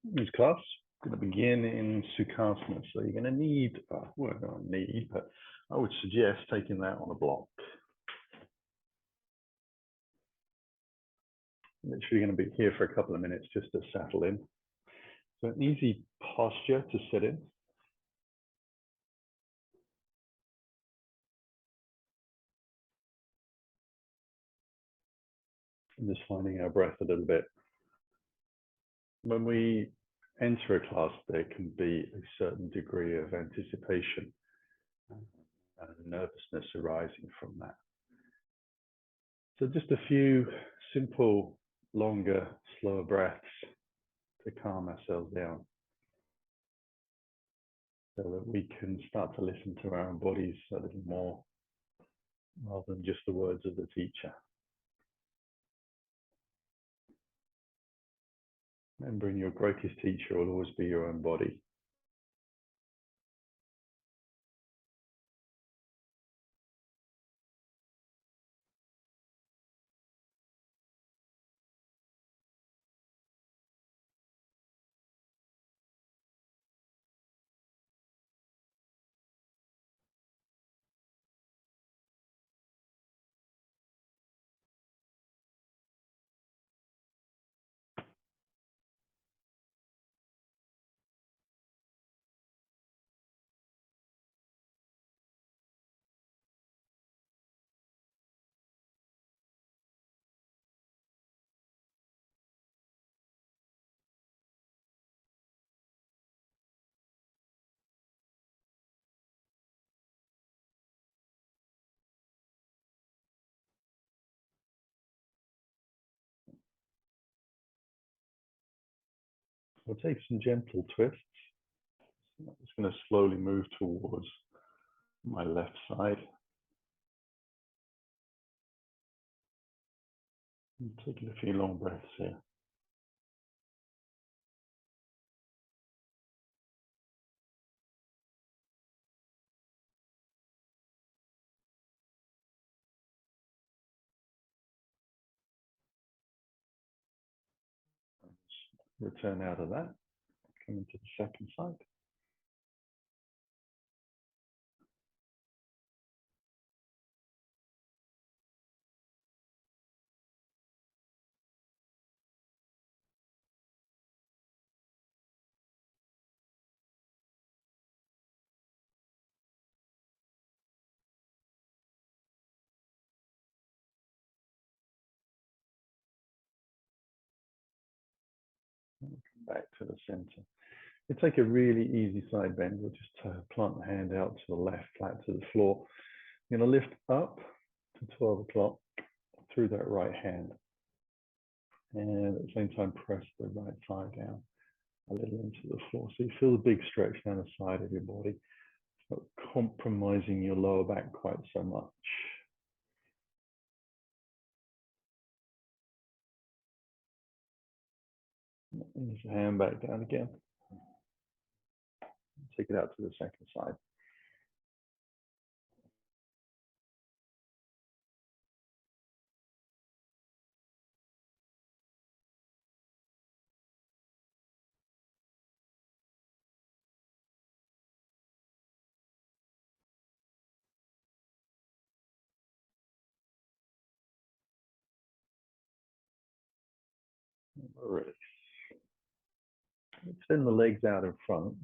This class is going to begin in Sukhasana. So you're going to need, well, not need, but I would suggest taking that on a block. Literally going to be here for a couple of minutes just to settle in. So an easy posture to sit in. And just finding our breath a little bit. When we enter a class, there can be a certain degree of anticipation and nervousness arising from that. So just a few simple, longer, slower breaths to calm ourselves down so that we can start to listen to our own bodies a little more rather than just the words of the teacher. Remembering your greatest teacher will always be your own body. We'll take some gentle twists. I'm just going to slowly move towards my left side. I'm taking a few long breaths here. Return out of that. Come into the second side. Come back to the center. You take a really easy side bend. We'll just plant the hand out to the left, flat to the floor. You're going to lift up to 12 o'clock through that right hand. And at the same time, press the right thigh down a little into the floor. So you feel the big stretch down the side of your body. It's not compromising your lower back quite so much. Use your hand back down again. Take it out to the second side. Release. Extend the legs out in front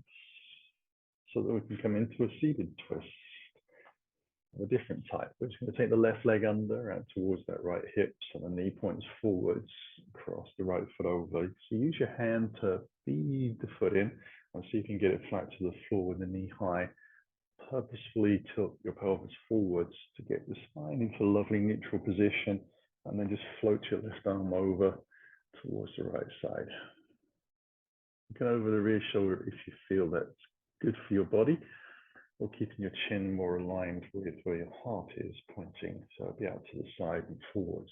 so that we can come into a seated twist of a different type. We're just going to take the left leg under out towards that right hip so the knee points forwards, cross the right foot over. So use your hand to feed the foot in and see if you can get it flat to the floor with the knee high. Purposefully tilt your pelvis forwards to get the spine into a lovely neutral position, and then just float your left arm over towards the right side. Look over the rear shoulder if you feel that's good for your body, or keeping your chin more aligned with where your heart is pointing, so it'll be out to the side and forwards.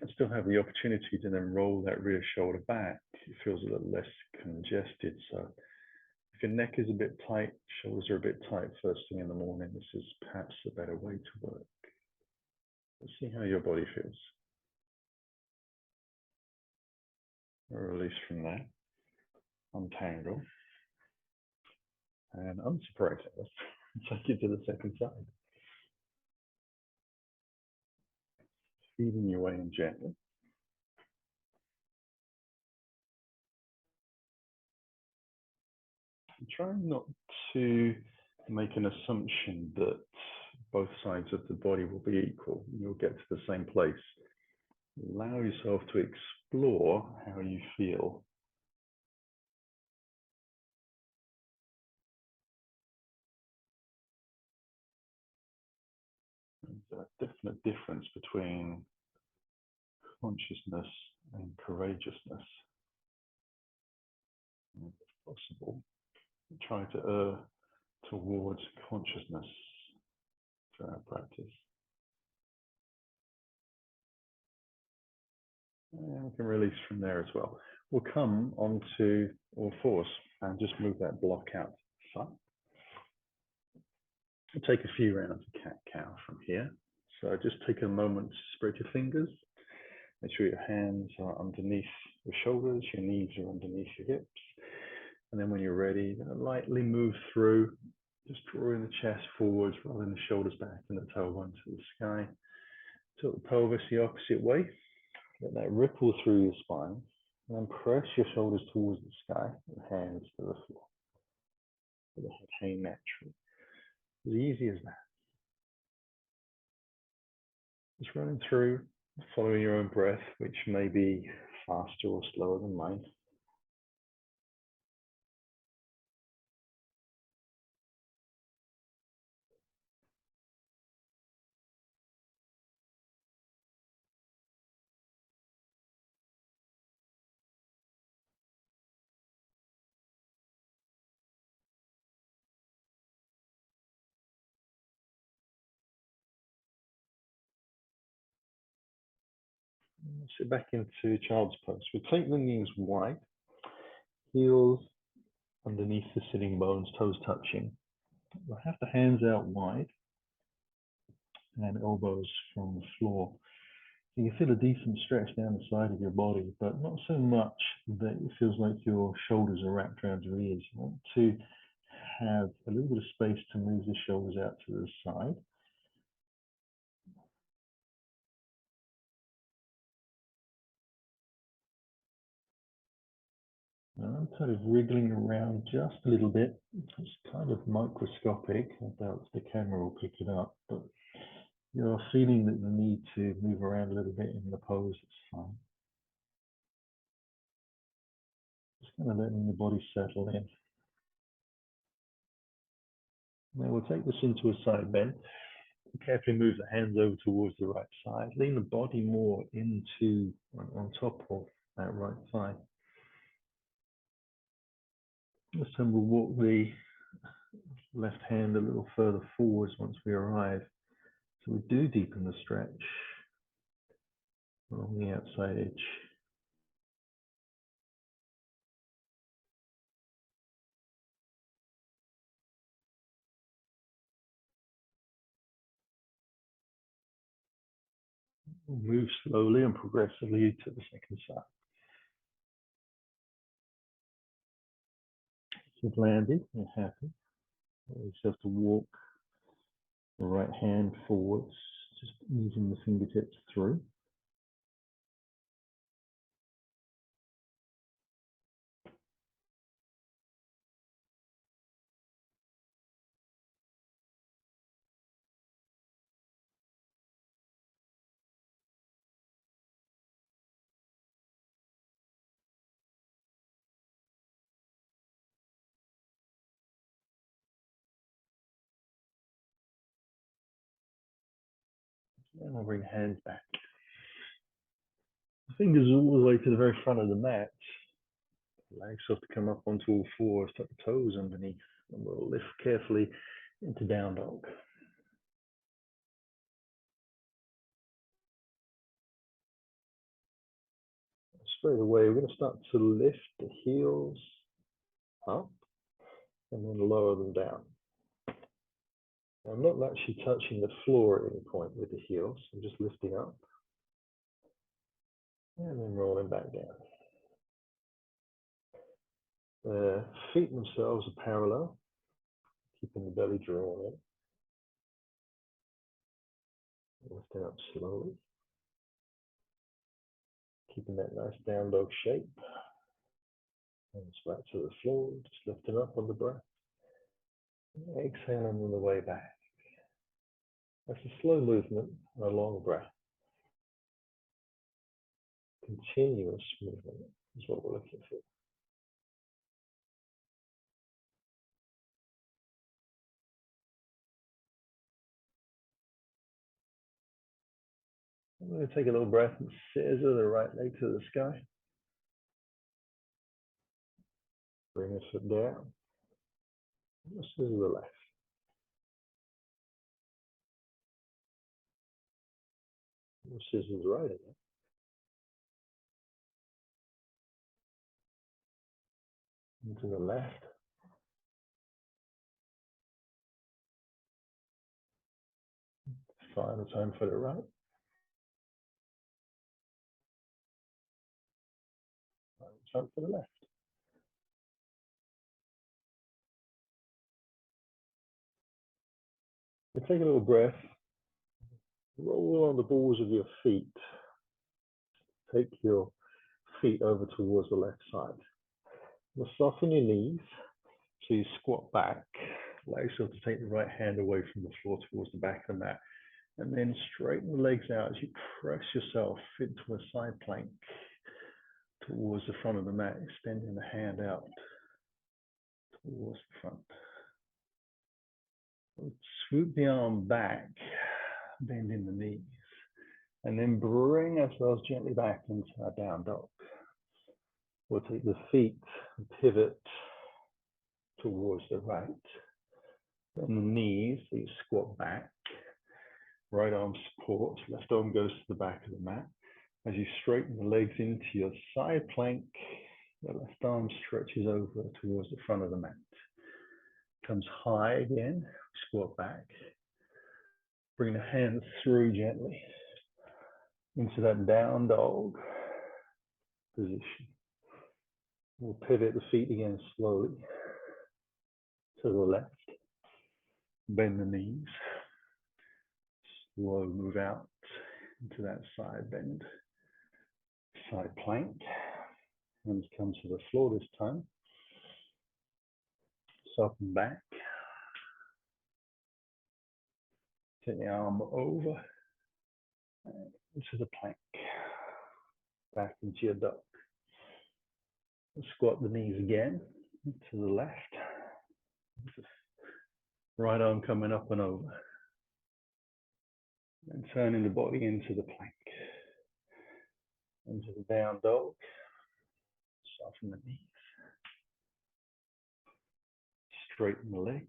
And still have the opportunity to then roll that rear shoulder back. It feels a little less congested. So if your neck is a bit tight, shoulders are a bit tight first thing in the morning, this is perhaps a better way to work. Let's see how your body feels. Release from there. Untangle. And unsurprisingly, take it to the second side. Feeding your way in gently. Try not to make an assumption that both sides of the body will be equal. You'll get to the same place. Allow yourself to explore how you feel. There's a definite difference between consciousness and courageousness. And if possible, try to err towards consciousness through our practice. And we can release from there as well. We'll come onto all fours and just move that block out. So we'll take a few rounds of cat-cow from here. So just take a moment to spread your fingers. Make sure your hands are underneath your shoulders, your knees are underneath your hips. And then when you're ready, lightly move through, just drawing the chest forwards, rolling the shoulders back and the tailbone to the sky. Tilt the pelvis the opposite way. Let that ripple through your spine. And then press your shoulders towards the sky and hands to the floor. Let the head hang naturally. As easy as that. Just running through, following your own breath, which may be faster or slower than mine. Sit back into child's pose. We take the knees wide, heels underneath the sitting bones, toes touching. We'll have the hands out wide and elbows from the floor. So you feel a decent stretch down the side of your body, but not so much that it feels like your shoulders are wrapped around your ears. You want to have a little bit of space to move the shoulders out to the side. And I'm kind of wriggling around just a little bit. It's kind of microscopic. I doubt the camera will pick it up, but you're feeling that the need to move around a little bit in the pose, it's fine. Just kind of letting the body settle in. Now we'll take this into a side bend. Carefully move the hands over towards the right side. Lean the body more into, on top of that right thigh. This time we'll walk the left hand a little further forwards once we arrive. So we do deepen the stretch along the outside edge. We'll move slowly and progressively to the second side. If you've landed, you're happy. You just have to walk the right hand forwards, just easing the fingertips through. And I'll bring hands back. The fingers all the way to the very front of the mat. Allow yourself to come up onto all fours, tuck the toes underneath, and we'll lift carefully into down dog. Straight away, we're going to start to lift the heels up and then lower them down. I'm not actually touching the floor at any point with the heels. I'm just lifting up and then rolling back down. The feet themselves are parallel, keeping the belly drawn in. Lifting up slowly, keeping that nice down dog shape. Hands back to the floor, just lifting up on the breath. Exhaling on the way back. That's a slow movement and a long breath. Continuous movement is what we're looking for. I'm going to take a little breath and scissor the right leg to the sky. Bring the foot down. Scissor the left. Scissor the right again. Into the left. Final time for the right. Final time for the left. You take a little breath. Roll on the balls of your feet. Take your feet over towards the left side. Now soften your knees. So you squat back. Allow yourself to take the right hand away from the floor towards the back of the mat. And then straighten the legs out as you press yourself into a side plank towards the front of the mat, extending the hand out towards the front. We'll swoop the arm back, bending the knees, and then bring ourselves gently back into our down dog. We'll take the feet and pivot towards the right. Then the knees, so you squat back. Right arm supports, left arm goes to the back of the mat. As you straighten the legs into your side plank, the left arm stretches over towards the front of the mat. Comes high again, squat back. Bring the hands through gently into that down dog position. We'll pivot the feet again slowly to the left. Bend the knees. Slow move out into that side bend. Side plank. Hands come to the floor this time. Soften back. Take the arm over into the plank. Back into your dog. Squat the knees again to the left. Right arm coming up and over. And turning the body into the plank. Into the down dog. Soften the knees. Straighten the legs.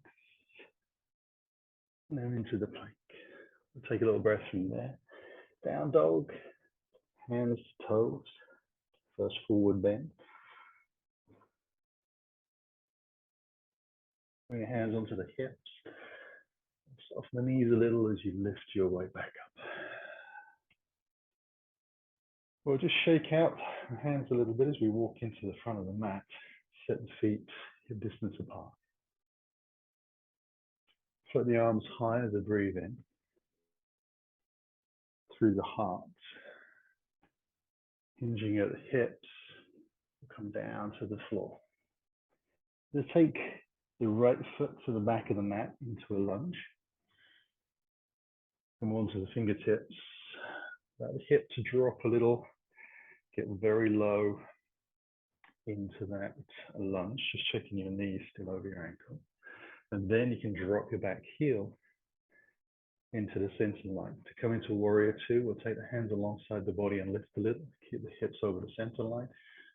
And then into the plank. We'll take a little breath from there. Down dog. Hands to toes. First forward bend. Bring your hands onto the hips. Soften the knees a little as you lift your way back up. We'll just shake out the hands a little bit as we walk into the front of the mat. Set the feet hip distance apart. Float the arms high as I breathe in. Through the heart. Hinging at the hips. We'll come down to the floor. Just take the right foot to the back of the mat into a lunge. Come onto the fingertips. Allow the hip to drop a little. Get very low into that lunge. Just checking your knees still over your ankle. And then you can drop your back heel into the center line. To come into warrior two, we'll take the hands alongside the body and lift a little. Keep the hips over the center line.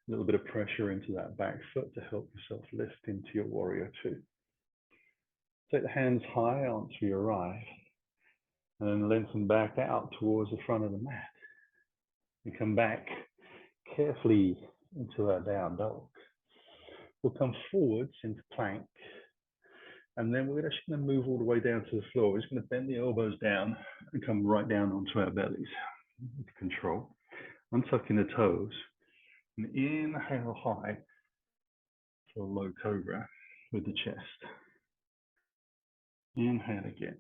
A little bit of pressure into that back foot to help yourself lift into your warrior two. Take the hands high onto your right. And then lengthen back out towards the front of the mat. And come back carefully into our down dog. We'll come forwards into plank. And then we're actually going to move all the way down to the floor. We're just going to bend the elbows down and come right down onto our bellies. With control. Untucking the toes. And inhale high. for a low cobra with the chest. Inhale again.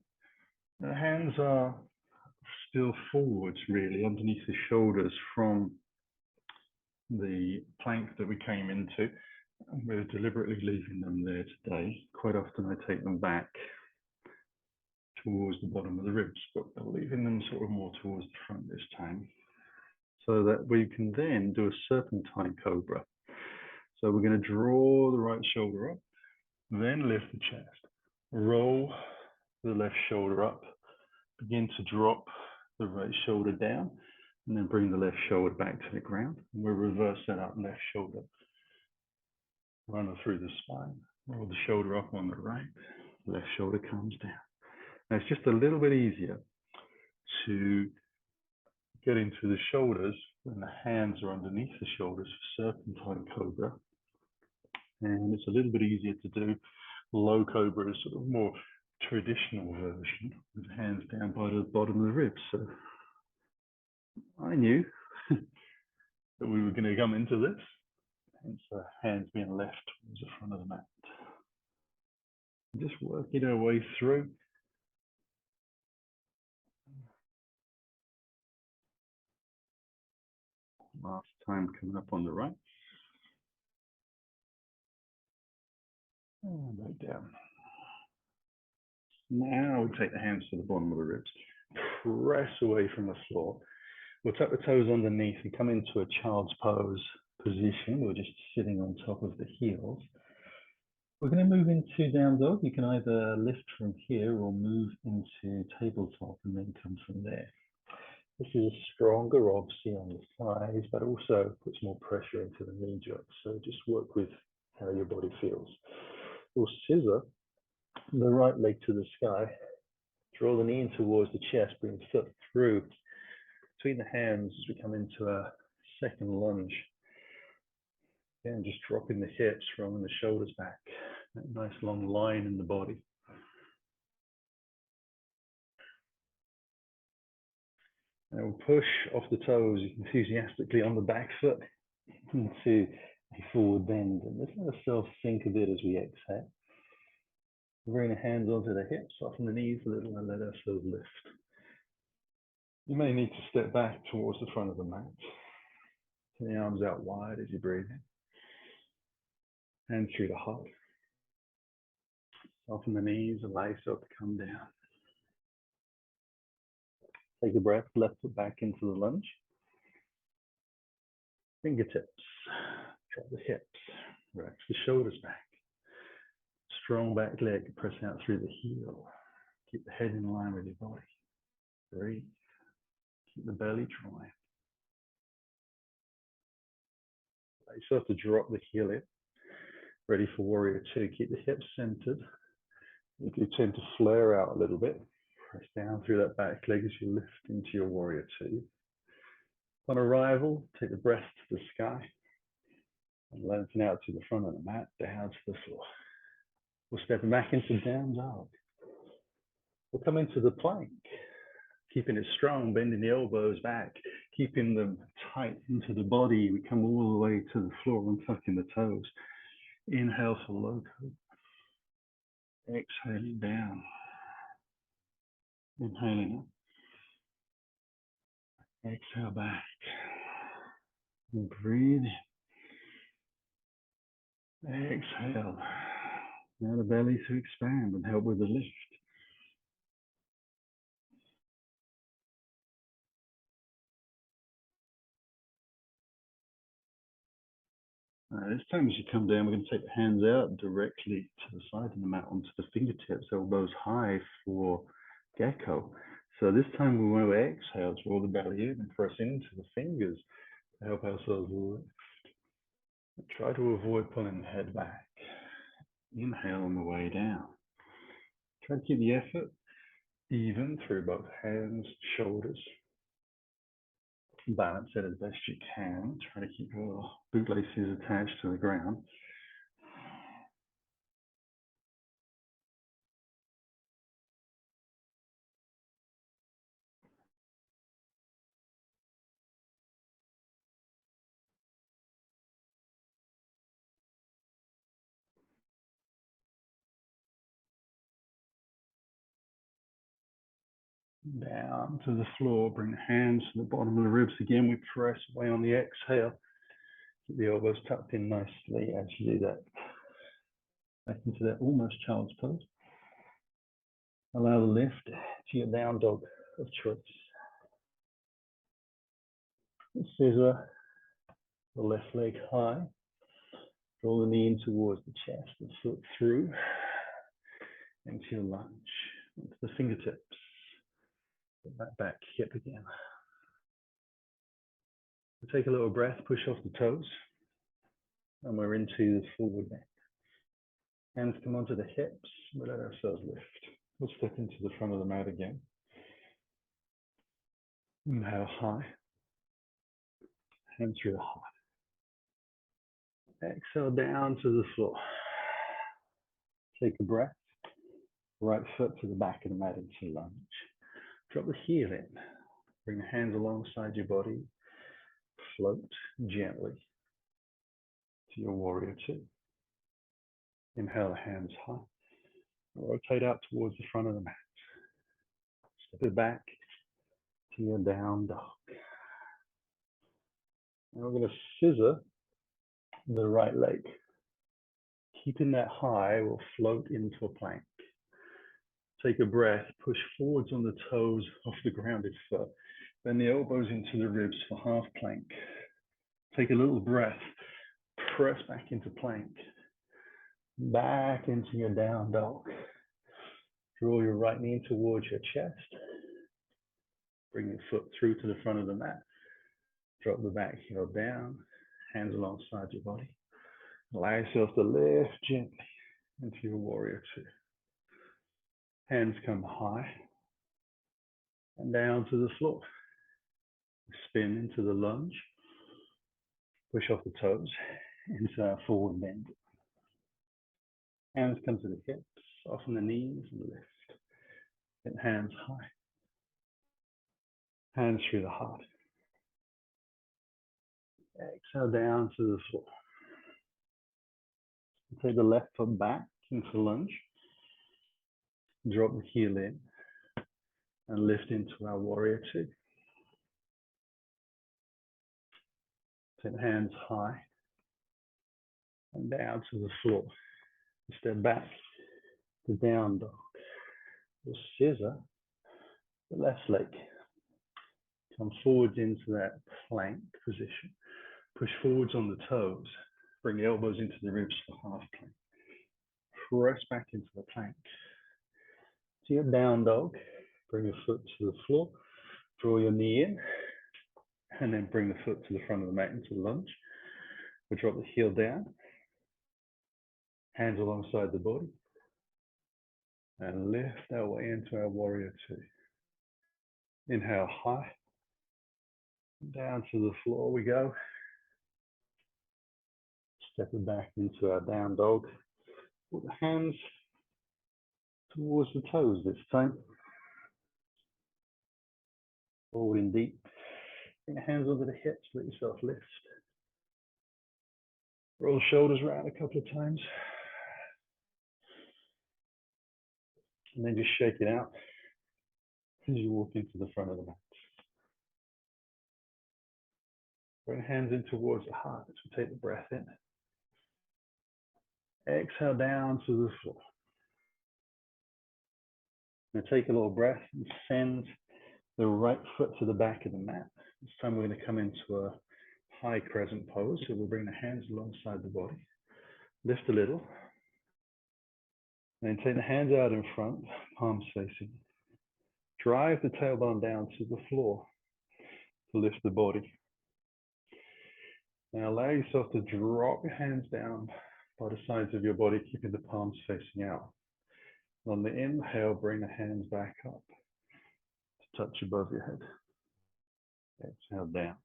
The hands are still forwards, really, underneath the shoulders from the plank that we came into. We're deliberately leaving them there today. Quite often I take them back towards the bottom of the ribs, but we're leaving them sort of more towards the front this time, so that we can then do a serpentine cobra. So we're going to draw the right shoulder up, then lift the chest, roll the left shoulder up, begin to drop the right shoulder down, and then bring the left shoulder back to the ground. And we'll reverse that up, left shoulder, run it through the spine, roll the shoulder up on the right, left shoulder comes down. Now it's just a little bit easier to get into the shoulders when the hands are underneath the shoulders for serpentine cobra. And it's a little bit easier to do low cobra, is sort of more traditional version with hands down by the bottom of the ribs. So I knew that we were going to come into this, hence hands being left towards the front of the mat. Just working our way through. Last time coming up on the right. And right down. Now we take the hands to the bottom of the ribs, press away from the floor. We'll tuck the toes underneath and come into a child's pose position. We're just sitting on top of the heels. We're going to move into down dog. You can either lift from here or move into tabletop and then come from there. This is stronger, obviously, on the thighs, but also puts more pressure into the knee joints. So just work with how your body feels. We'll scissor the right leg to the sky. Draw the knee in towards the chest, bring the foot through between the hands as we come into a second lunge. Again, just dropping the hips, rolling the shoulders back. That nice long line in the body. And we'll push off the toes enthusiastically on the back foot into a forward bend. And let's let ourselves sink a bit as we exhale. Bring the hands onto the hips, soften the knees a little, and let ourselves lift. You may need to step back towards the front of the mat. Turn the arms out wide as you breathe in. Hands through the heart. Soften the knees, allow yourself to come down. Take a breath, left foot back into the lunge. Fingertips, drop the hips, relax the shoulders back. Strong back leg, press out through the heel. Keep the head in line with your body. Breathe. Keep the belly dry. Allow yourself to drop the heel in. Ready for warrior two. Keep the hips centered. If you tend to flare out a little bit, press down through that back leg as you lift into your warrior two. On arrival, take the breath to the sky and lengthen out to the front of the mat, down to the floor. We'll step back into down dog. We'll come into the plank, keeping it strong, bending the elbows back, keeping them tight into the body. We come all the way to the floor and tucking the toes. Inhale for low cobra. Exhaling down. Inhaling up. Exhale back. And breathe in. Exhale. Now the belly to expand and help with the lift. This time as you come down, we're going to take the hands out directly to the side of the mat onto the fingertips, elbows high for gecko. So this time we want to exhale, draw the belly in and press into the fingers to help ourselves lift. Try to avoid pulling the head back. Inhale on the way down. Try to keep the effort even through both hands, shoulders. Balance it as best you can. Try to keep your bootlaces attached to the ground. Down to the floor. Bring the hands to the bottom of the ribs again. We press away on the exhale. Keep the elbows tucked in nicely as you do that. Back into that almost child's pose. Allow the lift to your down dog of choice. Scissor the left leg high. Draw the knee in towards the chest, the foot through into your lunge, into the fingertips. Get that back hip again. Take a little breath, push off the toes, and we're into the forward bend. Hands come onto the hips, we let ourselves lift. We'll step into the front of the mat again. Inhale high, hands through the heart. Exhale down to the floor. Take a breath. Right foot to the back of the mat into lunge. Drop the heel in. Bring the hands alongside your body. Float gently to your warrior two. Inhale the hands high. Rotate out towards the front of the mat. Step it back to your down dog. Now we're going to scissor the right leg. Keeping that high, we'll float into a plank. Take a breath, push forwards on the toes off the grounded foot. Bend the elbows into the ribs for half plank. Take a little breath, press back into plank. Back into your down dog. Draw your right knee towards your chest. Bring your foot through to the front of the mat. Drop the back heel down, hands alongside your body. Allow yourself to lift gently into your warrior two. Hands come high and down to the floor. Spin into the lunge. Push off the toes into our forward bend. Hands come to the hips, soften the knees and lift. Get hands high. Hands through the heart. Exhale down to the floor. Take the left foot back into lunge. Drop the heel in and lift into our warrior two. Take the hands high and down to the floor. Step back to down dog. We'll scissor the left leg. Come forwards into that plank position. Push forwards on the toes. Bring the elbows into the ribs for half plank. Press back into the plank. To your down dog. Bring your foot to the floor. Draw your knee in. And then bring the foot to the front of the mat into lunge. We'll drop the heel down. Hands alongside the body. And lift our way into our warrior two. Inhale high. Down to the floor we go. Step it back into our down dog. Put the hands towards the toes this time. Forward in deep. Bring the hands over the hips, let yourself lift. Roll the shoulders around a couple of times. And then just shake it out as you walk into the front of the mat. Bring the hands in towards the heart as we take the breath in. Exhale down to the floor. Now take a little breath and send the right foot to the back of the mat. This time we're going to come into a high crescent pose. So we'll bring the hands alongside the body. Lift a little. And then take the hands out in front, palms facing. Drive the tailbone down to the floor to lift the body. Now allow yourself to drop your hands down by the sides of your body, keeping the palms facing out. On the inhale, bring the hands back up to touch above your head. Exhale down.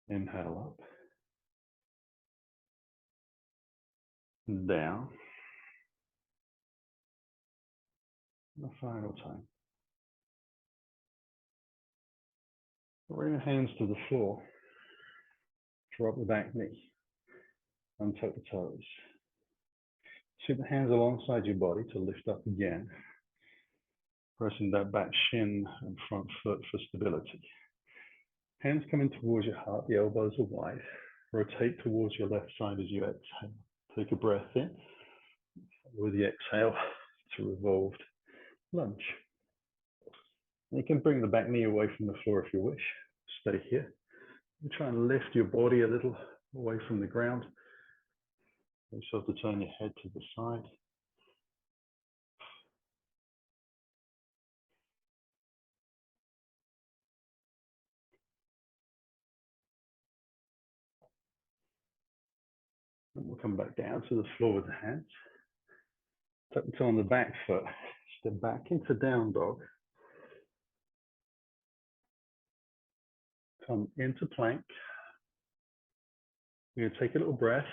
Inhale up. Down. The final time. Bring the hands to the floor. Drop the back knee. Untuck the toes. Sweep the hands alongside your body to lift up again, pressing that back shin and front foot for stability. Hands coming towards your heart, the elbows are wide. Rotate towards your left side as you exhale. Take a breath in. With the exhale to revolved lunge. And you can bring the back knee away from the floor if you wish. Stay here. You try and lift your body a little away from the ground. You start to turn your head to the side. And we'll come back down to the floor with the hands. Tuck the toe on the back foot. Step back into down dog. Come into plank. You're going to take a little breath.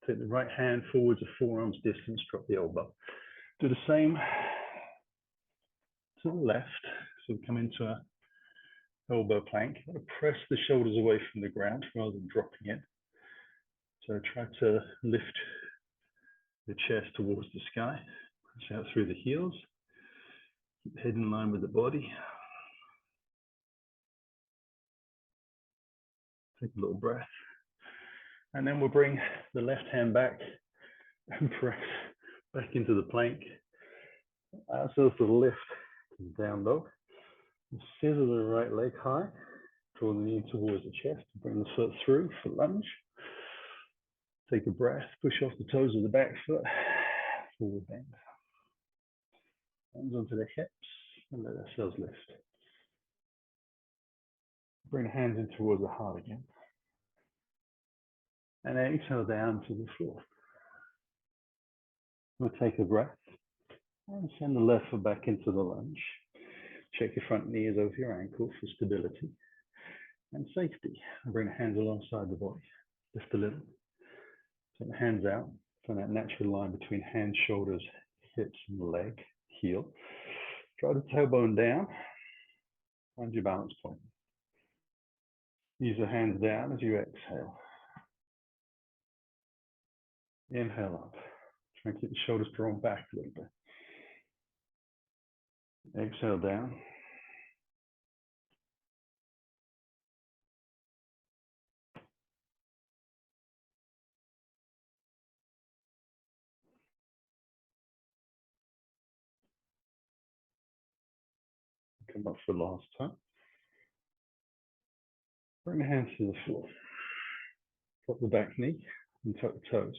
Take the right hand forwards a forearms distance. Drop the elbow. Do the same to the left. So we come into a elbow plank. Press the shoulders away from the ground rather than dropping it. So try to lift the chest towards the sky. Press out through the heels. Keep the head in line with the body. Take a little breath. And then we'll bring the left hand back and press back into the plank. Ourselves to the lift to the down dog. Scissor the right leg high. Draw the knee towards the chest. Bring the foot through for lunge. Take a breath. Push off the toes of the back foot. Forward bend. Hands onto the hips and let ourselves lift. Bring the hands in towards the heart again. And exhale down to the floor. We'll take a breath and send the left foot back into the lunge. Check your front knee is over your ankle for stability and safety. And bring the hands alongside the body. Lift a little. Take the hands out. Find that natural line between hands, shoulders, hips, and the leg, heel. Draw the tailbone down. Find your balance point. Use the hands down as you exhale. Inhale up. Try and keep the shoulders drawn back a little bit. Exhale down. Come up for the last time. Bring the hands to the floor. Drop the back knee and tuck the toes.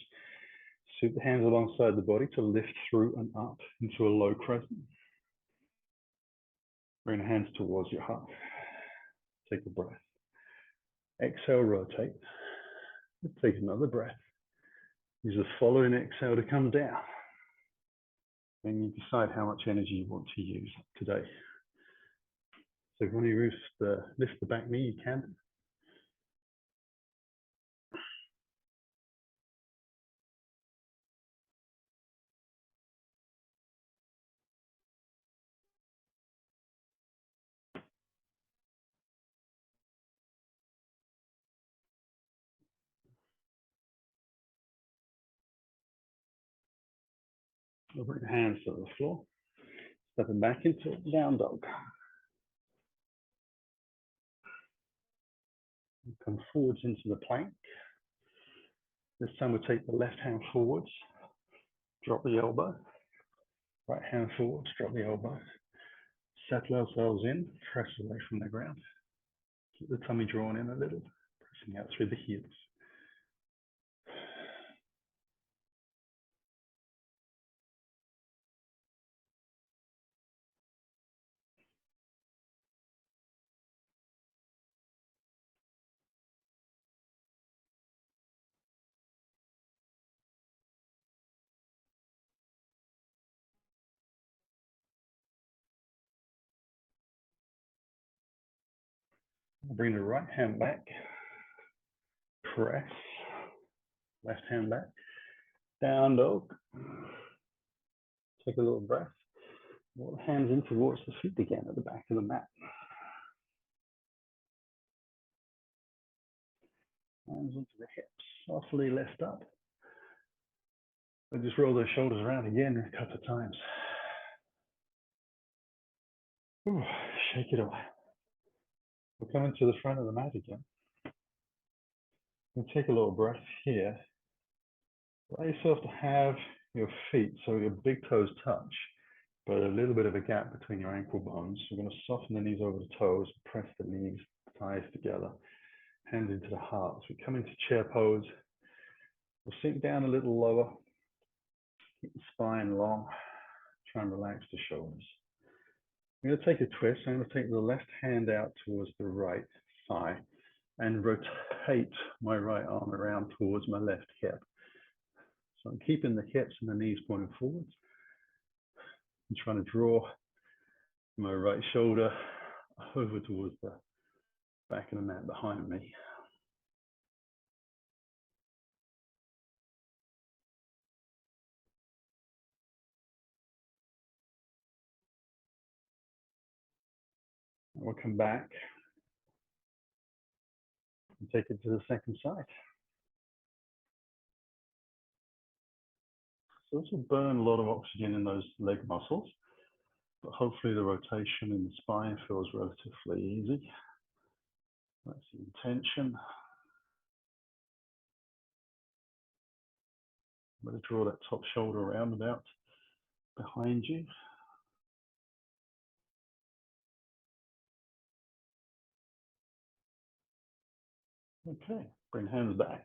Sweep the hands alongside the body to lift through and up into a low crescent. Bring the hands towards your heart. Take a breath. Exhale, rotate. Take another breath. Use the following exhale to come down. Then you decide how much energy you want to use today. So if you want to lift the back knee, you can. I'll bring the hands to the floor. Stepping back into down dog. Come forwards into the plank. This time we'll take the left hand forwards. Drop the elbow. Right hand forwards, drop the elbow. Settle ourselves in, press away from the ground. Keep the tummy drawn in a little, pressing out through the heels. Bring the right hand back, press, left hand back, down dog. Take a little breath. Walk the hands in towards the feet again at the back of the mat. Hands onto the hips, softly lift up. And just roll those shoulders around again a couple of times. Ooh, shake it away. We're coming to the front of the mat again. And take a little breath here. Allow yourself to have your feet so your big toes touch, but a little bit of a gap between your ankle bones. We're going to soften the knees over the toes, press the knees, thighs together, hands into the heart. So we come into chair pose. We'll sink down a little lower, keep the spine long, try and relax the shoulders. I'm going to take a twist. I'm going to take the left hand out towards the right thigh and rotate my right arm around towards my left hip. So I'm keeping the hips and the knees pointing forwards. I'm trying to draw my right shoulder over towards the back of the mat behind me. We'll come back and take it to the second side. So this will burn a lot of oxygen in those leg muscles, but hopefully the rotation in the spine feels relatively easy. That's the intention. I'm going to draw that top shoulder around about behind you. Okay, bring hands back.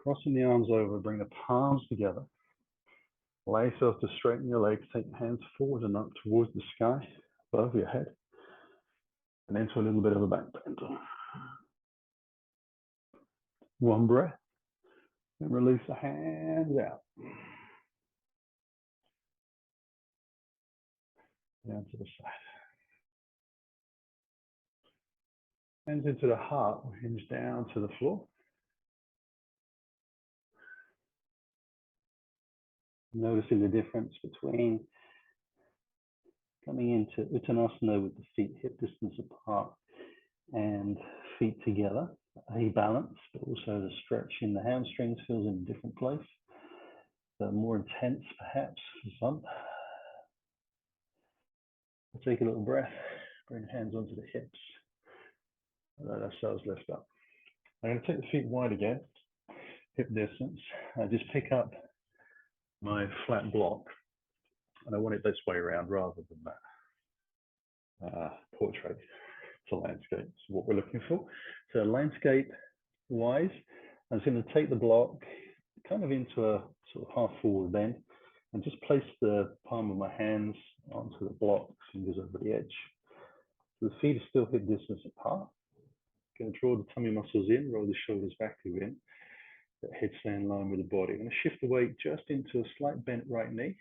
Crossing the arms over, bring the palms together. Allow yourself to straighten your legs, take your hands forward and up towards the sky, above your head, and into a little bit of a back bend. One breath, and release the hands out. Down to the side. Hands into the heart, hinge down to the floor. Noticing the difference between coming into Uttanasana with the feet hip distance apart and feet together, a balance, but also the stretch in the hamstrings feels in a different place. So more intense perhaps for some. We'll take a little breath, bring hands onto the hips, let ourselves lift up. I'm going to take the feet wide again, hip distance. I just pick up my flat block, and I want it this way around rather than that. Portrait to landscape is what we're looking for. So landscape wise, I'm just going to take the block kind of into a sort of half forward bend and just place the palm of my hands onto the block, fingers over the edge. So the feet are still hip distance apart. Going to draw the tummy muscles in, roll the shoulders back to in. That head stay in line with the body. I'm going to shift the weight just into a slight bent right knee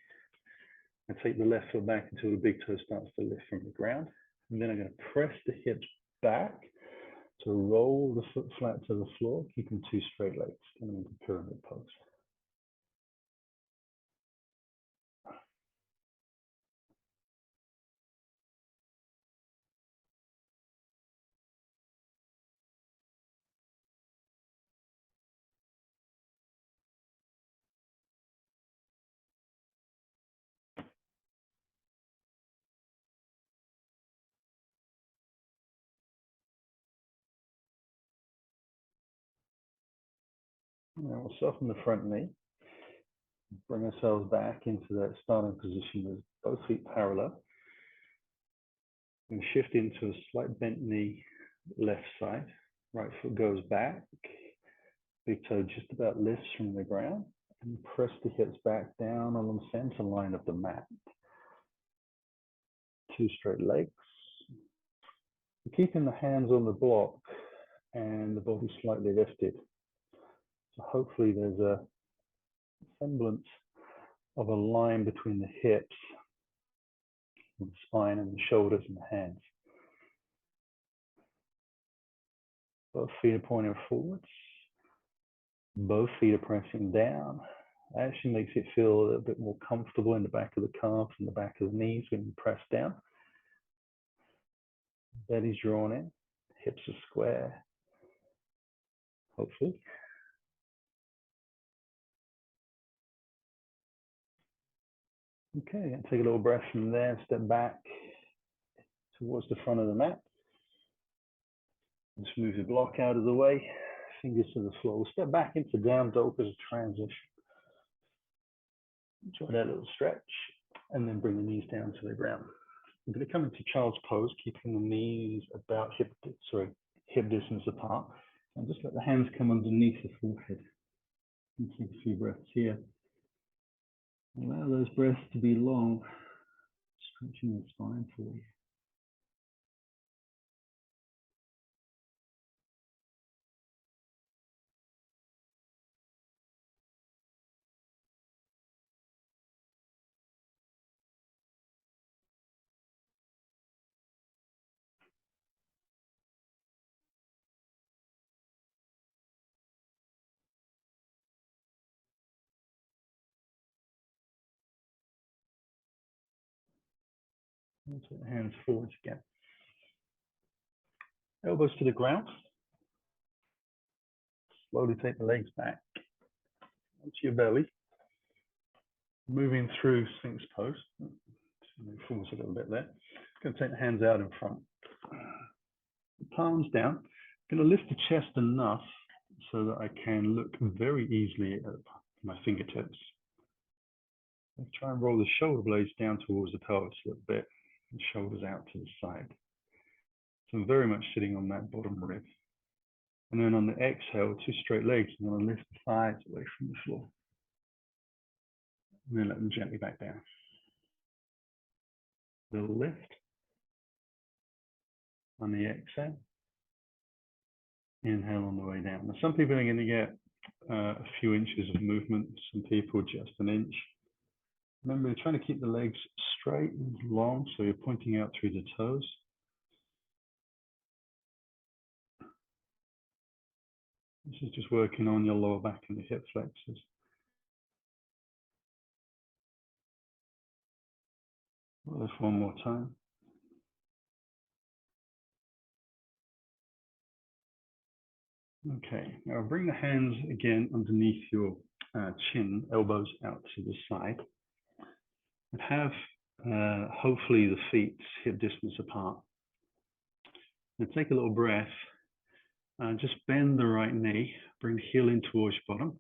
and take the left foot back until the big toe starts to lift from the ground. And then I'm going to press the hips back to roll the foot flat to the floor, keeping two straight legs, coming into pyramid pose. Now we'll soften the front knee, bring ourselves back into that starting position with both feet parallel, and shift into a slight bent knee left side. Right foot goes back, big toe just about lifts from the ground, and press the hips back down along the center line of the mat. Two straight legs. Keeping the hands on the block and the body slightly lifted. So hopefully there's a semblance of a line between the hips, and the spine, and the shoulders and the hands. Both feet are pointing forwards. Both feet are pressing down. It actually makes it feel a little bit more comfortable in the back of the calves and the back of the knees when you press down. Belly's drawn in, hips are square, hopefully. Okay, and take a little breath from there, step back towards the front of the mat. Just move your block out of the way, fingers to the floor. We'll step back into down dog as a transition. Enjoy that little stretch, and then bring the knees down to the ground. We're going to come into child's pose, keeping the knees about hip distance apart, and just let the hands come underneath the forehead. And take a few breaths here. Allow those breaths to be long, stretching the spine for you. Take the hands forwards again. Elbows to the ground. Slowly take the legs back onto your belly. Moving through Sphinx pose. Move forwards a little bit there. Going to take the hands out in front. Palms down. Going to lift the chest enough so that I can look very easily at my fingertips. I'll try and roll the shoulder blades down towards the pelvis a little bit, and shoulders out to the side. So I'm very much sitting on that bottom rib. And then on the exhale, two straight legs, I'm going to lift the thighs away from the floor. And then let them gently back down. Little lift. On the exhale. Inhale on the way down. Now, some people are going to get a few inches of movement, some people just an inch. Remember, you're trying to keep the legs straight and long, so you're pointing out through the toes. This is just working on your lower back and the hip flexors. Well, just one more time. Okay, now bring the hands again underneath your chin, elbows out to the side. And have hopefully the feet hip distance apart. And take a little breath. Just bend the right knee, bring the heel in towards your bottom.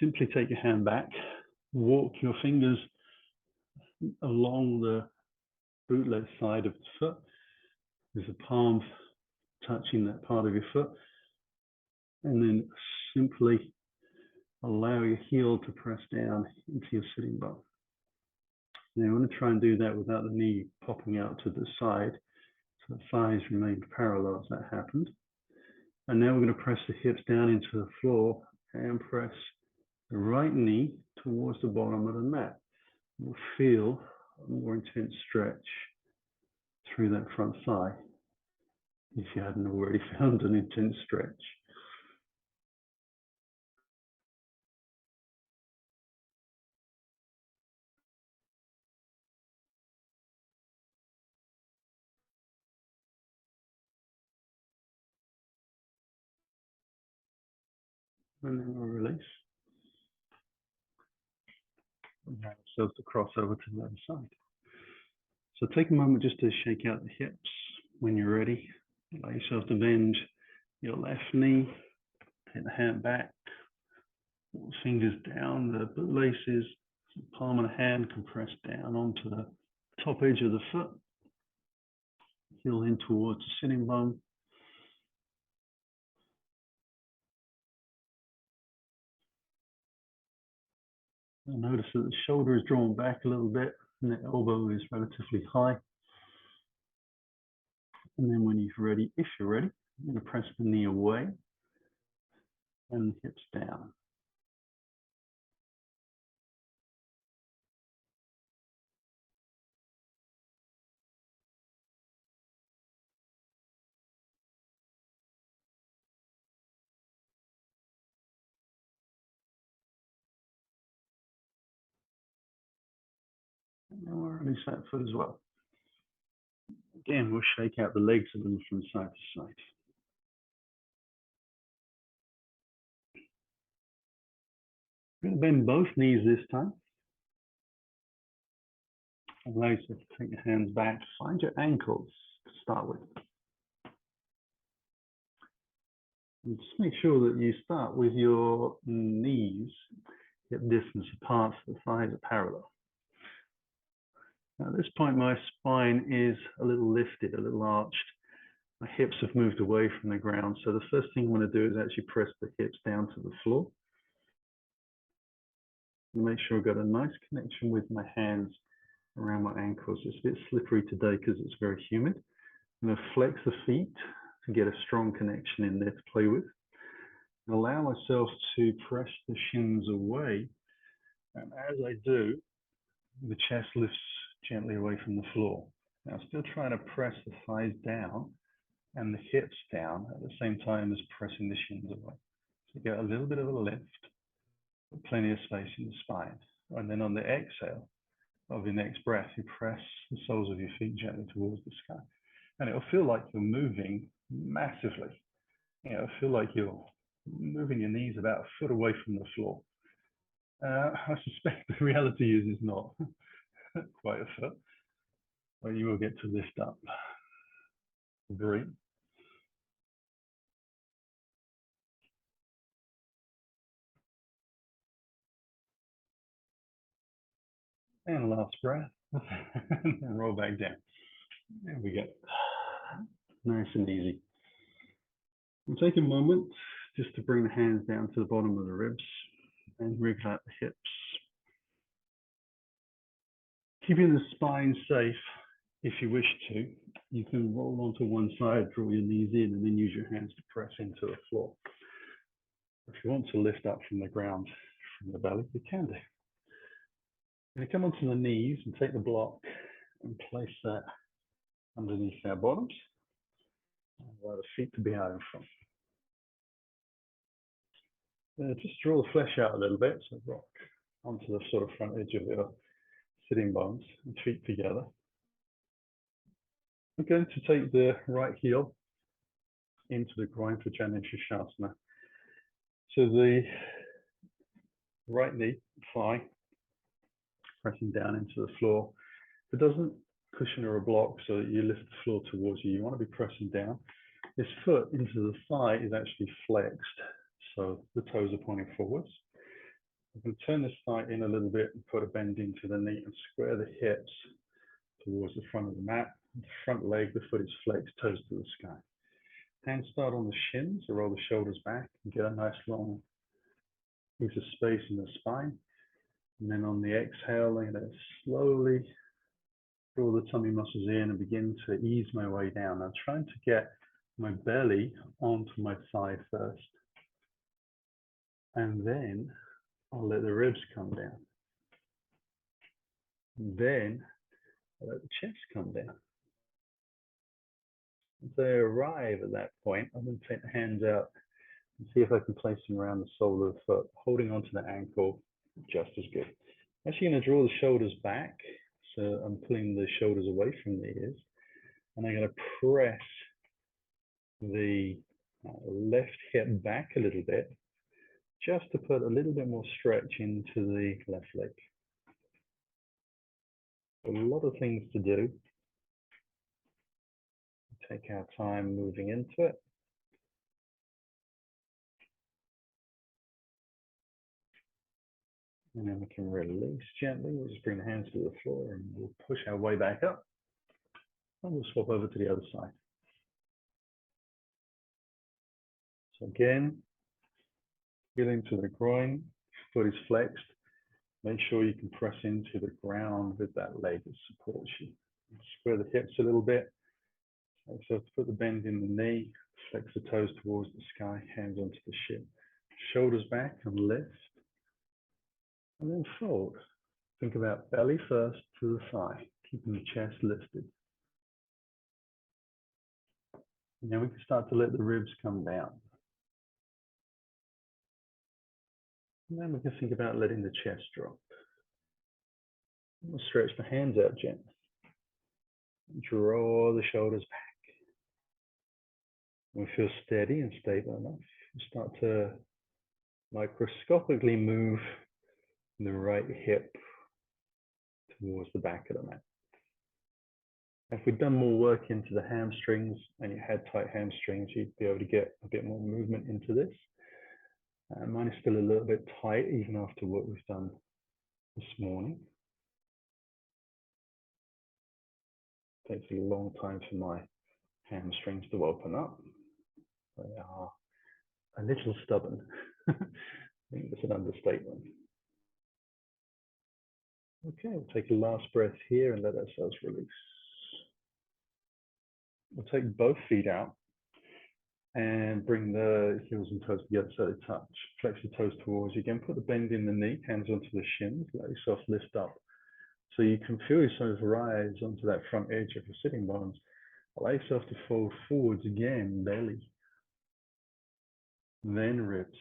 Simply take your hand back, walk your fingers along the bootleg side of the foot. There's a palm touching that part of your foot. And then simply allow your heel to press down into your sitting bone. Now you want to try and do that without the knee popping out to the side, so the thighs remain parallel as that happened. And now we're going to press the hips down into the floor and press the right knee towards the bottom of the mat. You'll feel a more intense stretch through that front thigh if you hadn't already found an intense stretch. And then we'll release. And now ourselves to cross over to the other side. So take a moment just to shake out the hips. When you're ready, allow yourself to bend your left knee, take the hand back, fingers down, the bootlaces, palm of the hand compressed down onto the top edge of the foot, heel in towards the sitting bone. You'll notice that the shoulder is drawn back a little bit and the elbow is relatively high. And then when you're ready, if you're ready, you're going to press the knee away and the hips down. And then we'll release that foot as well. Again, we'll shake out the legs a little from side to side. We're going to bend both knees this time. Allow you to take your hands back, find your ankles to start with. And just make sure that you start with your knees hip distance apart so the thighs are parallel. Now at this point, my spine is a little lifted, a little arched. My hips have moved away from the ground. So the first thing I want to do is actually press the hips down to the floor. And make sure I've got a nice connection with my hands around my ankles. It's a bit slippery today because it's very humid. I'm going to flex the feet to get a strong connection in there to play with. And allow myself to press the shins away. And as I do, the chest lifts gently away from the floor. Now, still trying to press the thighs down and the hips down at the same time as pressing the shins away. So you get a little bit of a lift, but plenty of space in the spine. And then on the exhale of your next breath, you press the soles of your feet gently towards the sky. And it'll feel like you're moving massively. It'll feel like you're moving your knees about a foot away from the floor. I suspect the reality is not quite a foot, but you will get to lift up. Breathe. And last breath, and roll back down. There we go. Nice and easy. We'll take a moment just to bring the hands down to the bottom of the ribs and wriggle out the hips. Keeping the spine safe, if you wish to, you can roll onto one side, draw your knees in, and then use your hands to press into the floor. If you want to lift up from the ground, from the belly, you can do. You're going to come onto the knees and take the block and place that underneath our bottoms. Allow the feet to be out in front. Just draw the flesh out a little bit, so rock onto the sort of front edge of your sitting bones and feet together. I'm going to take the right heel into the groin for Janushirshasana. So the right knee, thigh, pressing down into the floor. If it doesn't cushion or a block so that you lift the floor towards you, you want to be pressing down. This foot into the thigh is actually flexed, so the toes are pointing forwards. I'm going to turn this thigh in a little bit and put a bend into the knee and square the hips towards the front of the mat. The front leg, the foot is flexed, toes to the sky. Hands start on the shins, or roll the shoulders back and get a nice long piece of space in the spine. And then on the exhale, I'm going to slowly draw the tummy muscles in and begin to ease my way down. I'm trying to get my belly onto my thigh first. And then I'll let the ribs come down. And then I'll let the chest come down. As I arrive at that point, I'm going to take the hands out and see if I can place them around the sole of the foot, holding onto the ankle just as good. Actually going to draw the shoulders back. So I'm pulling the shoulders away from the ears. And I'm going to press the left hip back a little bit, just to put a little bit more stretch into the left leg. A lot of things to do. Take our time moving into it. And then we can release gently. We'll just bring the hands to the floor and we'll push our way back up. And we'll swap over to the other side. So again, get into the groin, foot is flexed. Make sure you can press into the ground with that leg that supports you. Square the hips a little bit. So put the bend in the knee, flex the toes towards the sky, hands onto the shin. Shoulders back and lift. And then fold. Think about belly first to the thigh, keeping the chest lifted. And then we can start to let the ribs come down. And then we can think about letting the chest drop. We'll stretch the hands out gently. Draw the shoulders back. When we feel steady and stable enough, we'll start to microscopically move the right hip towards the back of the mat. If we'd done more work into the hamstrings and you had tight hamstrings, you'd be able to get a bit more movement into this. Mine is still a little bit tight even after what we've done this morning. It takes a long time for my hamstrings to open up. They are a little stubborn. I think that's an understatement. Okay, we'll take a last breath here and let ourselves release. We'll take both feet out and bring the heels and toes together so they touch. Flex the toes towards you again. Put the bend in the knee, hands onto the shins. Let yourself lift up. So you can feel yourself rise onto that front edge of your sitting bones. Allow yourself to fold forwards again, belly, then ribs,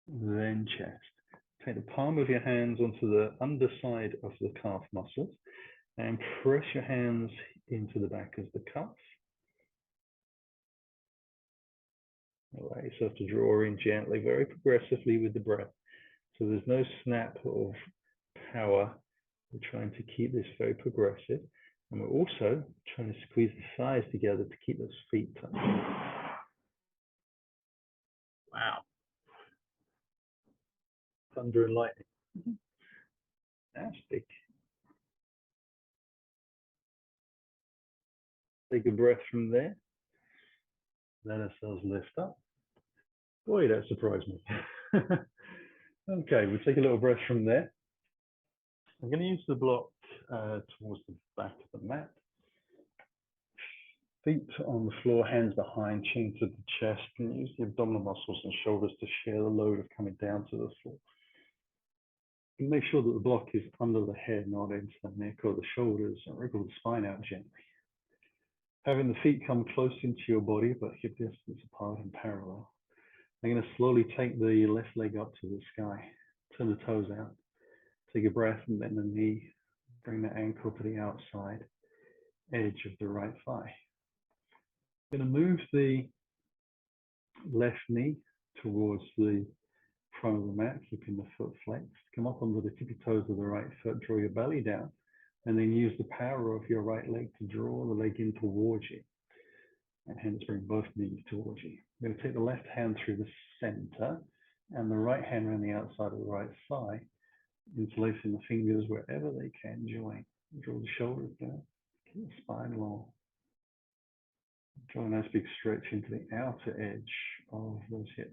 then chest. Take the palm of your hands onto the underside of the calf muscles and press your hands into the back of the calf. Allow yourself to draw in gently, very progressively with the breath. So there's no snap of power. We're trying to keep this very progressive. And we're also trying to squeeze the thighs together to keep those feet touching. Wow. Thunder and lightning. Fantastic. Take a breath from there. Let ourselves lift up. Boy, that surprised me. Okay, we'll take a little breath from there. I'm going to use the block towards the back of the mat. Feet on the floor, hands behind, chin to the chest, and use the abdominal muscles and shoulders to share the load of coming down to the floor. And make sure that the block is under the head, not into the neck or the shoulders, and wriggle the spine out gently. Having the feet come close into your body, but hip distance apart and parallel. I'm going to slowly take the left leg up to the sky, turn the toes out, take a breath and bend the knee, bring the ankle to the outside edge of the right thigh. I'm going to move the left knee towards the front of the mat, keeping the foot flexed. Come up onto the tippy toes of the right foot, draw your belly down, and then use the power of your right leg to draw the leg in towards you. And hence bring both knees towards you. I'm going to take the left hand through the center and the right hand around the outside of the right thigh, interlacing the fingers wherever they can join. Draw the shoulders down, keep the spine long. Draw a nice big stretch into the outer edge of those hips.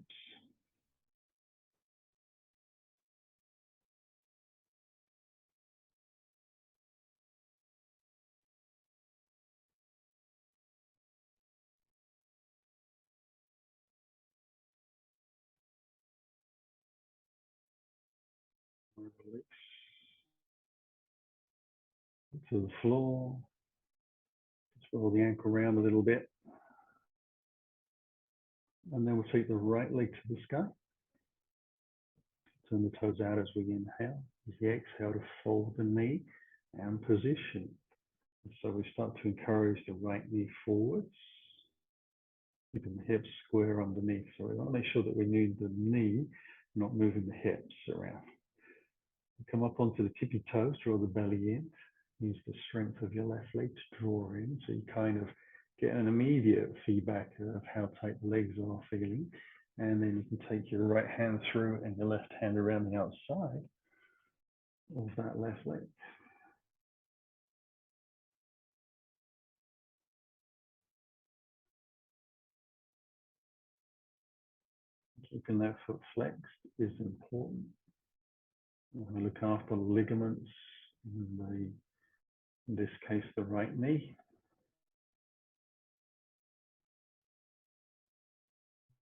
Release to the floor. Just roll the ankle around a little bit. And then we'll take the right leg to the sky. Turn the toes out as we inhale. As we exhale to fold the knee and position. And so we start to encourage the right knee forwards, keeping the hips square underneath. So we want to make sure that we move the knee, not moving the hips around. Come up onto the tippy toes, draw the belly in. Use the strength of your left leg to draw in. So you kind of get an immediate feedback of how tight the legs are feeling. And then you can take your right hand through and your left hand around the outside of that left leg. Keeping that foot flexed is important. We look after the ligaments, in this case, the right knee.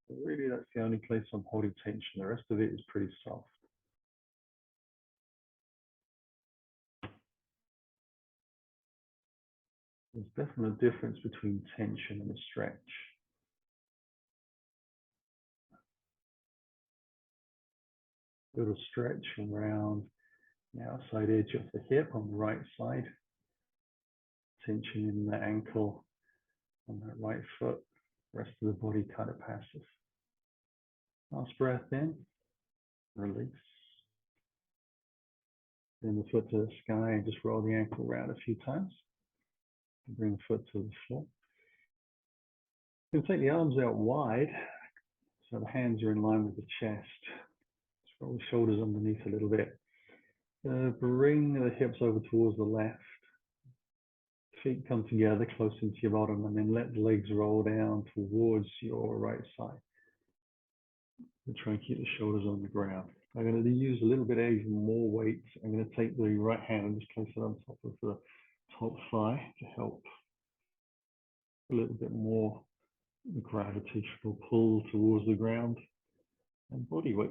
But really, that's the only place I'm holding tension. The rest of it is pretty soft. There's definitely a difference between tension and a stretch. Little stretch around the outside edge of the hip on the right side. Tension in the ankle on that right foot. Rest of the body kind of passive. Last breath in, release. Then the foot to the sky and just roll the ankle around a few times. Bring the foot to the floor. You can take the arms out wide, so the hands are in line with the chest. Just roll the shoulders underneath a little bit. Bring the hips over towards the left. Feet come together close into your bottom, and then let the legs roll down towards your right side. And try and keep the shoulders on the ground. I'm going to use a little bit even more weight. I'm going to take the right hand and just place it on top of the top thigh to help a little bit more gravitational pull towards the ground and body weight.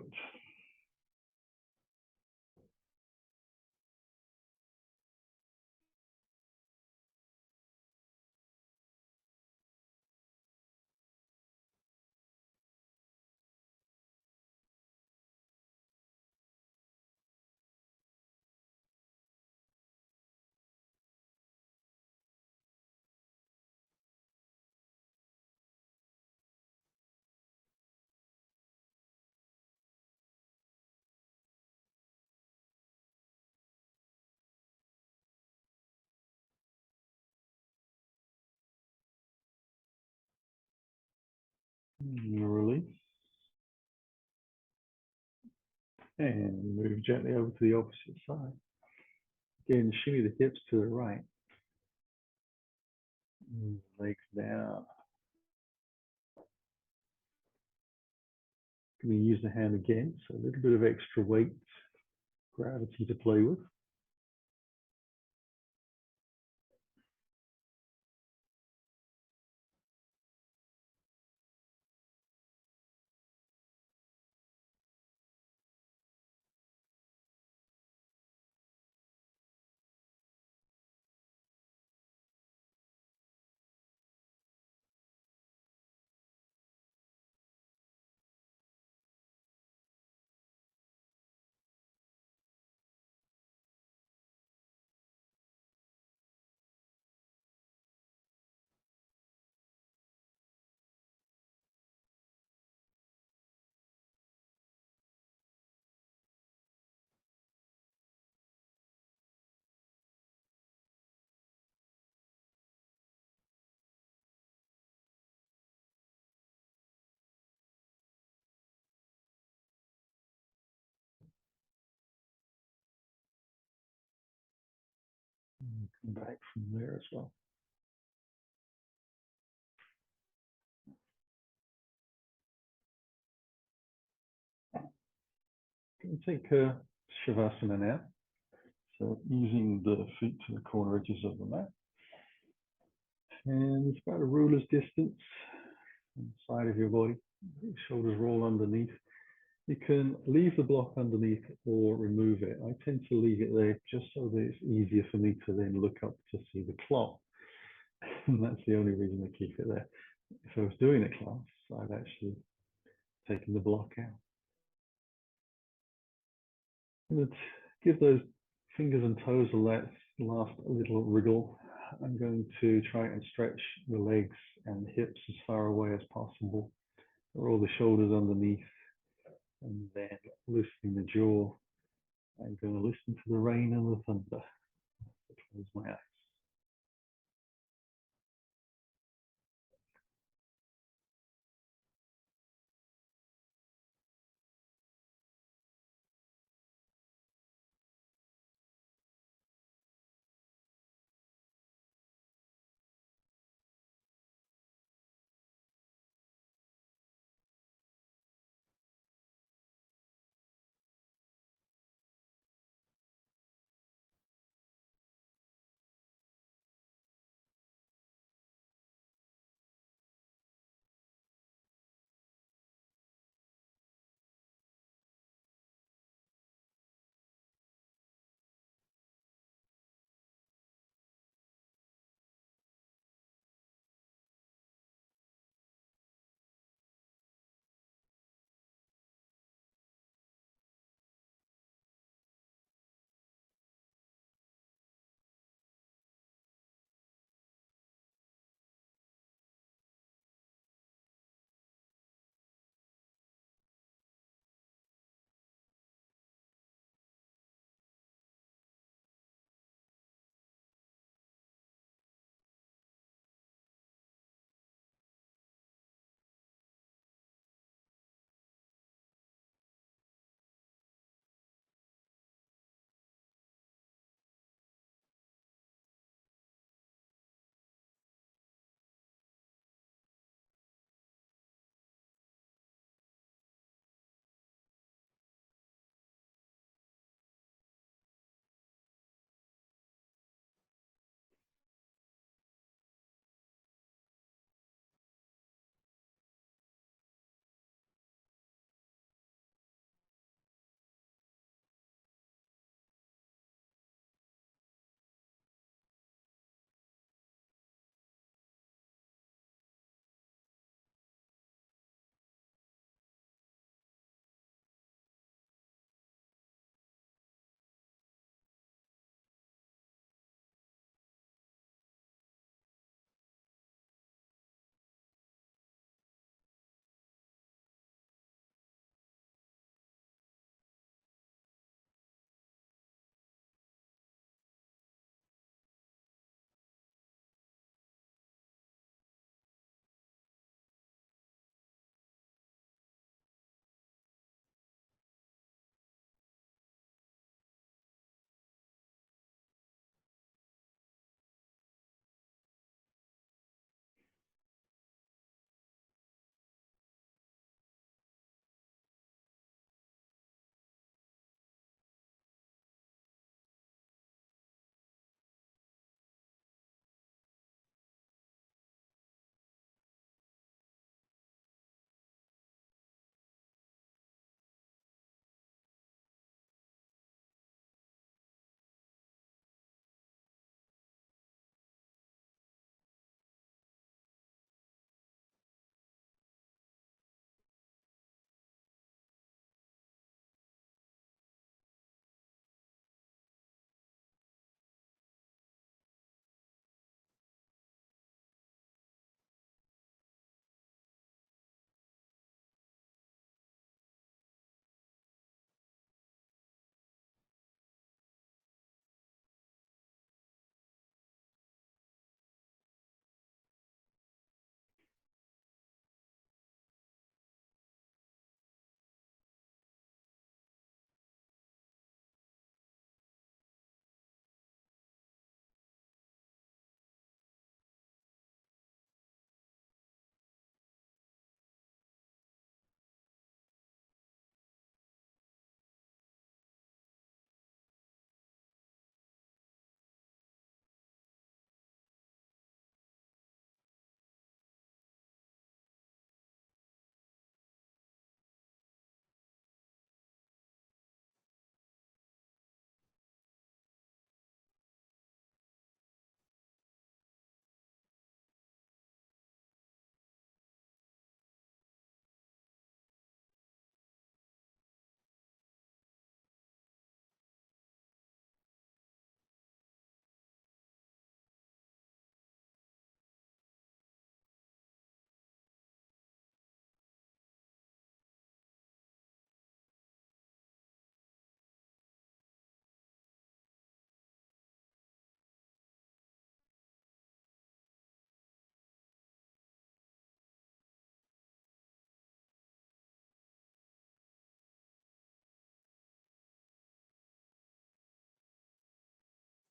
Release. And move gently over to the opposite side. Again, shimmy the hips to the right. Legs down. Going to use the hand again, so a little bit of extra weight, gravity to play with. Come back from there as well. Going to take Shavasana now. So using the feet to the corner edges of the mat. And it's about a ruler's distance on the side of your body. Shoulders roll underneath. You can leave the block underneath or remove it. I tend to leave it there just so that it's easier for me to then look up to see the clock. And that's the only reason I keep it there. If I was doing a class, I'd actually taken the block out. And give those fingers and toes a last little wriggle. I'm going to try and stretch the legs and the hips as far away as possible. Roll the shoulders underneath and then loosening the jaw. I'm going to listen to the rain and the thunder. Close my eyes.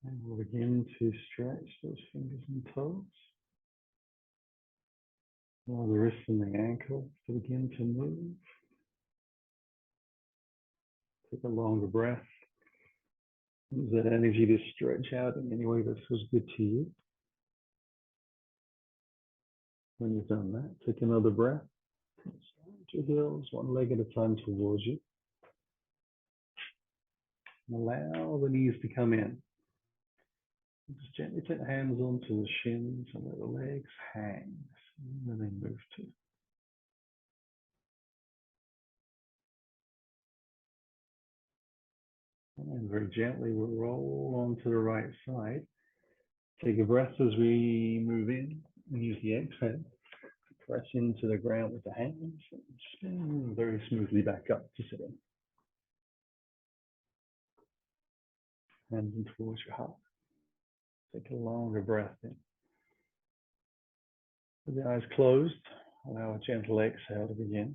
And we'll begin to stretch those fingers and toes. Allow the wrists and the ankles to begin to move. Take a longer breath. Use that energy to stretch out in any way that feels good to you. When you've done that, take another breath. Start your heels one leg at a time towards you. And allow the knees to come in. Just gently take the hands onto the shins and let the legs hang. Where they move to. And very gently we'll roll onto the right side. Take a breath as we move in and use the exhale. Press into the ground with the hands and spin very smoothly back up to sitting. Hands in towards your heart. Take a longer breath in. With the eyes closed, allow a gentle exhale to begin.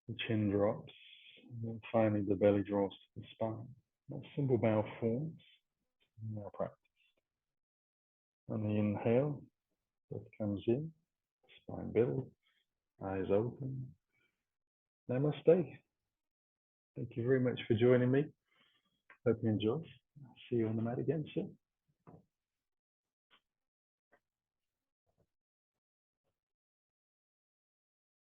The chin drops, and then finally the belly draws to the spine. That simple bow forms in our practice. On the inhale, breath comes in, spine builds, eyes open. Namaste. Thank you very much for joining me. Hope you enjoy. I'll see you on the mat again soon.